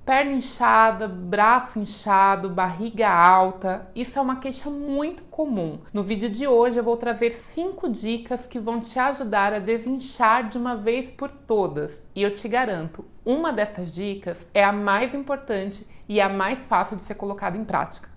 Perna inchada, braço inchado, barriga alta, isso é uma queixa muito comum. No vídeo de hoje eu vou trazer 5 dicas que vão te ajudar a desinchar de uma vez por todas. E eu te garanto, uma dessas dicas é a mais importante e a mais fácil de ser colocada em prática.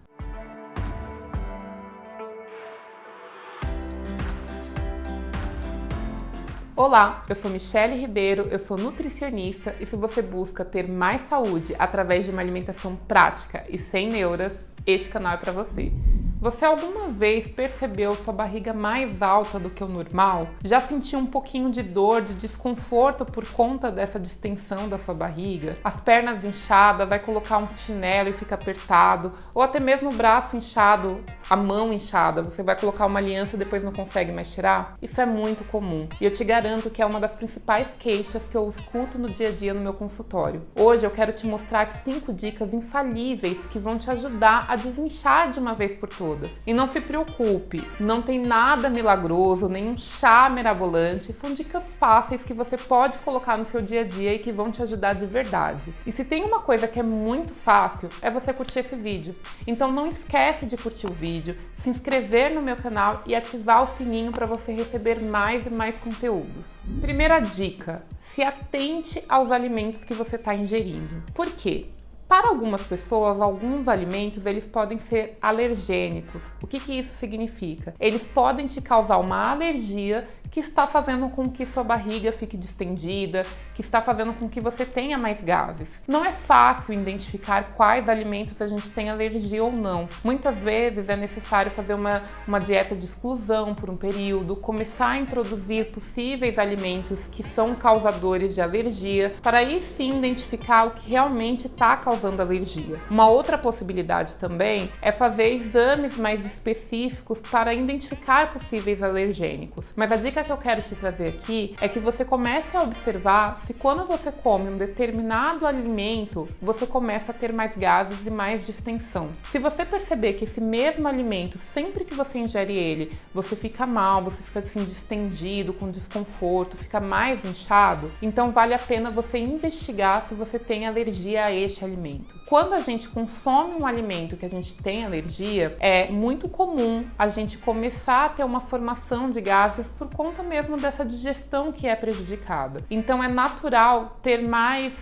Olá, eu sou Michele Ribeiro, eu sou nutricionista e se você busca ter mais saúde através de uma alimentação prática e sem neuras, este canal é para você. Você alguma vez percebeu sua barriga mais alta do que o normal? Já sentiu um pouquinho de dor, de desconforto por conta dessa distensão da sua barriga? As pernas inchadas, vai colocar um chinelo e fica apertado? Ou até mesmo o braço inchado, a mão inchada, você vai colocar uma aliança e depois não consegue mais tirar? Isso é muito comum e eu te garanto que é uma das principais queixas que eu escuto no dia a dia no meu consultório. Hoje eu quero te mostrar 5 dicas infalíveis que vão te ajudar a desinchar de uma vez por todas. E não se preocupe, não tem nada milagroso, nenhum chá mirabolante, são dicas fáceis que você pode colocar no seu dia a dia e que vão te ajudar de verdade. E se tem uma coisa que é muito fácil, é você curtir esse vídeo. Então não esquece de curtir o vídeo, se inscrever no meu canal e ativar o sininho para você receber mais e mais conteúdos. Primeira dica, se atente aos alimentos que você está ingerindo. Por quê? Para algumas pessoas, alguns alimentos eles podem ser alergênicos. O que isso significa? Eles podem te causar uma alergia que está fazendo com que sua barriga fique distendida, que está fazendo com que você tenha mais gases. Não é fácil identificar quais alimentos a gente tem alergia ou não. Muitas vezes é necessário fazer uma dieta de exclusão por um período, começar a introduzir possíveis alimentos que são causadores de alergia, para aí sim identificar o que realmente está causando alergia. Uma outra possibilidade também é fazer exames mais específicos para identificar possíveis alergênicos. Mas a dica que eu quero te trazer aqui é que você comece a observar se quando você come um determinado alimento, você começa a ter mais gases e mais distensão. Se você perceber que esse mesmo alimento, sempre que você ingere ele, você fica mal, você fica assim distendido, com desconforto, fica mais inchado, então vale a pena você investigar se você tem alergia a este alimento. Quando a gente consome um alimento que a gente tem alergia, é muito comum a gente começar a ter uma formação de gases por conta mesmo dessa digestão que é prejudicada. Então é natural ter mais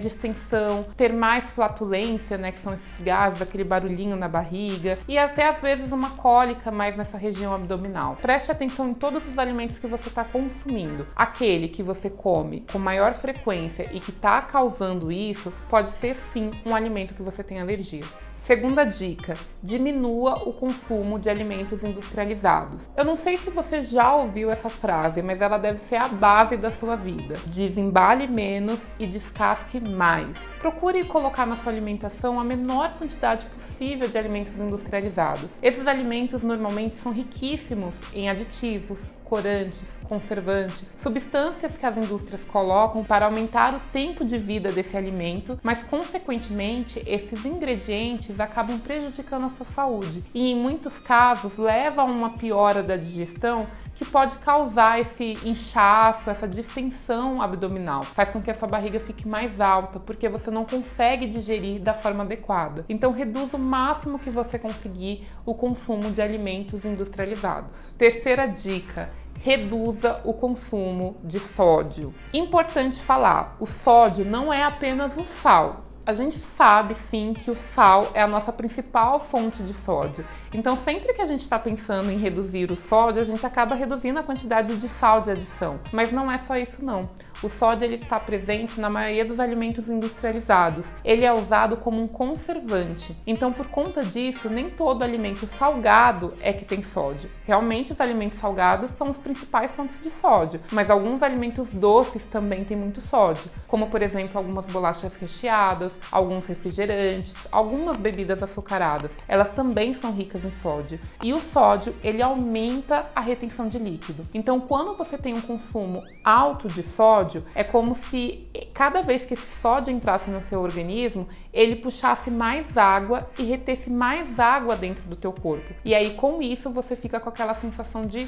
distensão, ter mais flatulência, né, que são esses gases, aquele barulhinho na barriga e até às vezes uma cólica mais nessa região abdominal. Preste atenção em todos os alimentos que você está consumindo. Aquele que você come com maior frequência e que está causando isso, pode ser sim um alimento que você tem alergia. Segunda dica, diminua o consumo de alimentos industrializados. Eu não sei se você já ouviu essa frase, mas ela deve ser a base da sua vida. Desembale menos e descasque mais. Procure colocar na sua alimentação a menor quantidade possível de alimentos industrializados. Esses alimentos normalmente são riquíssimos em aditivos, corantes, conservantes, substâncias que as indústrias colocam para aumentar o tempo de vida desse alimento, mas consequentemente esses ingredientes acabam prejudicando a sua saúde e em muitos casos leva a uma piora da digestão que pode causar esse inchaço, essa distensão abdominal. Faz com que a sua barriga fique mais alta, porque você não consegue digerir da forma adequada. Então reduza o máximo que você conseguir o consumo de alimentos industrializados. Terceira dica, reduza o consumo de sódio. Importante falar, o sódio não é apenas o sal. A gente sabe sim que o sal é a nossa principal fonte de sódio. Então sempre que a gente está pensando em reduzir o sódio, a gente acaba reduzindo a quantidade de sal de adição. Mas não é só isso não. O sódio ele está presente na maioria dos alimentos industrializados. Ele é usado como um conservante. Então por conta disso, nem todo alimento salgado é que tem sódio. Realmente os alimentos salgados são os principais fontes de sódio. Mas alguns alimentos doces também têm muito sódio. Como por exemplo algumas bolachas recheadas, alguns refrigerantes, algumas bebidas açucaradas, elas também são ricas em sódio. E o sódio, ele aumenta a retenção de líquido. Então, quando você tem um consumo alto de sódio, é como se cada vez que esse sódio entrasse no seu organismo, ele puxasse mais água e retesse mais água dentro do teu corpo. E aí, com isso, você fica com aquela sensação de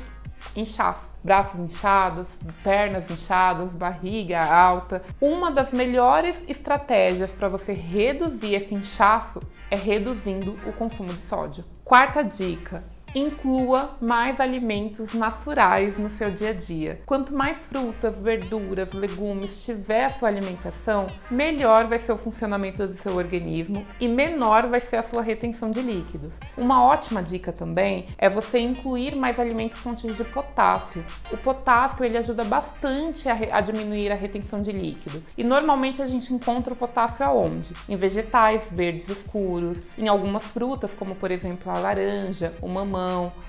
inchaço. Braços inchados, pernas inchadas, barriga alta. Uma das melhores estratégias para você reduzir esse inchaço é reduzindo o consumo de sódio. Quarta dica: inclua mais alimentos naturais no seu dia a dia. Quanto mais frutas, verduras, legumes tiver a sua alimentação, melhor vai ser o funcionamento do seu organismo e menor vai ser a sua retenção de líquidos. Uma ótima dica também é você incluir mais alimentos contidos de potássio. O potássio ele ajuda bastante a diminuir a retenção de líquido. E normalmente a gente encontra o potássio aonde? Em vegetais verdes escuros, em algumas frutas, como por exemplo a laranja, o mamão,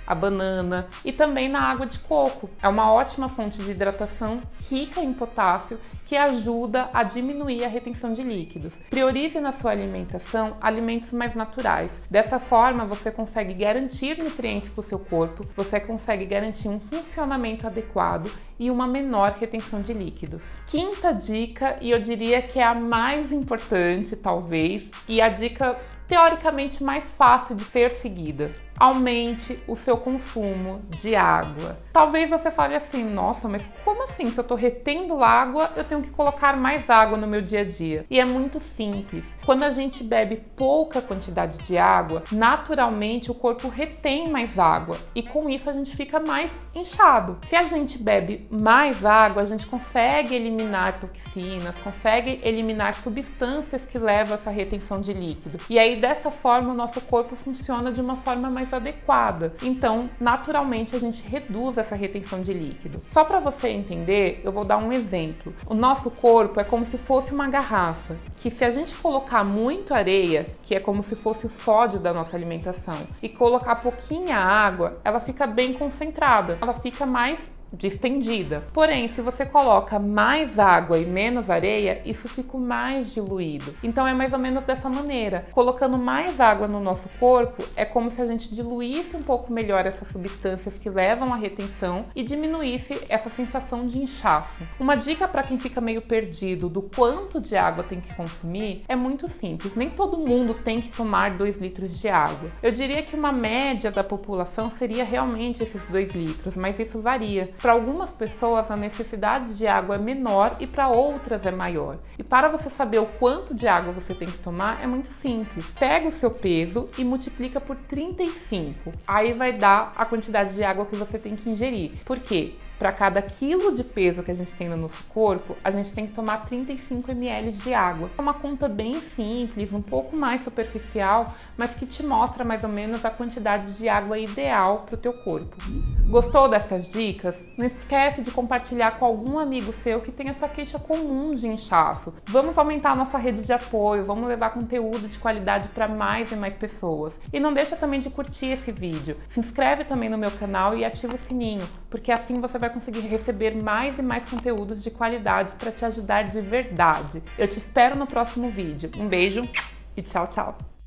a banana e também na água de coco. É uma ótima fonte de hidratação rica em potássio que ajuda a diminuir a retenção de líquidos. Priorize na sua alimentação alimentos mais naturais. Dessa forma, você consegue garantir nutrientes para o seu corpo, você consegue garantir um funcionamento adequado e uma menor retenção de líquidos. Quinta dica, e eu diria que é a mais importante, talvez, e a dica teoricamente mais fácil de ser seguida: aumente o seu consumo de água. Talvez você fale assim: nossa, mas como assim? Se eu tô retendo água, eu tenho que colocar mais água no meu dia a dia. E é muito simples. Quando a gente bebe pouca quantidade de água, naturalmente o corpo retém mais água e com isso a gente fica mais inchado. Se a gente bebe mais água, a gente consegue eliminar toxinas, consegue eliminar substâncias que levam a essa retenção de líquido. E aí dessa forma o nosso corpo funciona de uma forma mais adequada. Então, naturalmente, a gente reduz essa retenção de líquido. Só para você entender, eu vou dar um exemplo. O nosso corpo é como se fosse uma garrafa, que se a gente colocar muito areia, que é como se fosse o sódio da nossa alimentação, e colocar pouquinha água, ela fica bem concentrada, ela fica mais distendida. Porém, se você coloca mais água e menos areia, isso fica mais diluído. Então é mais ou menos dessa maneira. Colocando mais água no nosso corpo, é como se a gente diluísse um pouco melhor essas substâncias que levam à retenção e diminuísse essa sensação de inchaço. Uma dica para quem fica meio perdido do quanto de água tem que consumir é muito simples. Nem todo mundo tem que tomar 2 litros de água. Eu diria que uma média da população seria realmente esses 2 litros, mas isso varia. Para algumas pessoas a necessidade de água é menor e para outras é maior. E para você saber o quanto de água você tem que tomar é muito simples. Pega o seu peso e multiplica por 35. Aí vai dar a quantidade de água que você tem que ingerir. Por quê? Para cada quilo de peso que a gente tem no nosso corpo, a gente tem que tomar 35 ml de água. É uma conta bem simples, um pouco mais superficial, mas que te mostra mais ou menos a quantidade de água ideal para o teu corpo. Gostou dessas dicas? Não esquece de compartilhar com algum amigo seu que tem essa queixa comum de inchaço. Vamos aumentar a nossa rede de apoio, vamos levar conteúdo de qualidade para mais e mais pessoas. E não deixa também de curtir esse vídeo. Se inscreve também no meu canal e ativa o sininho, porque assim você vai conseguir receber mais e mais conteúdos de qualidade para te ajudar de verdade. Eu te espero no próximo vídeo. Um beijo e tchau, tchau!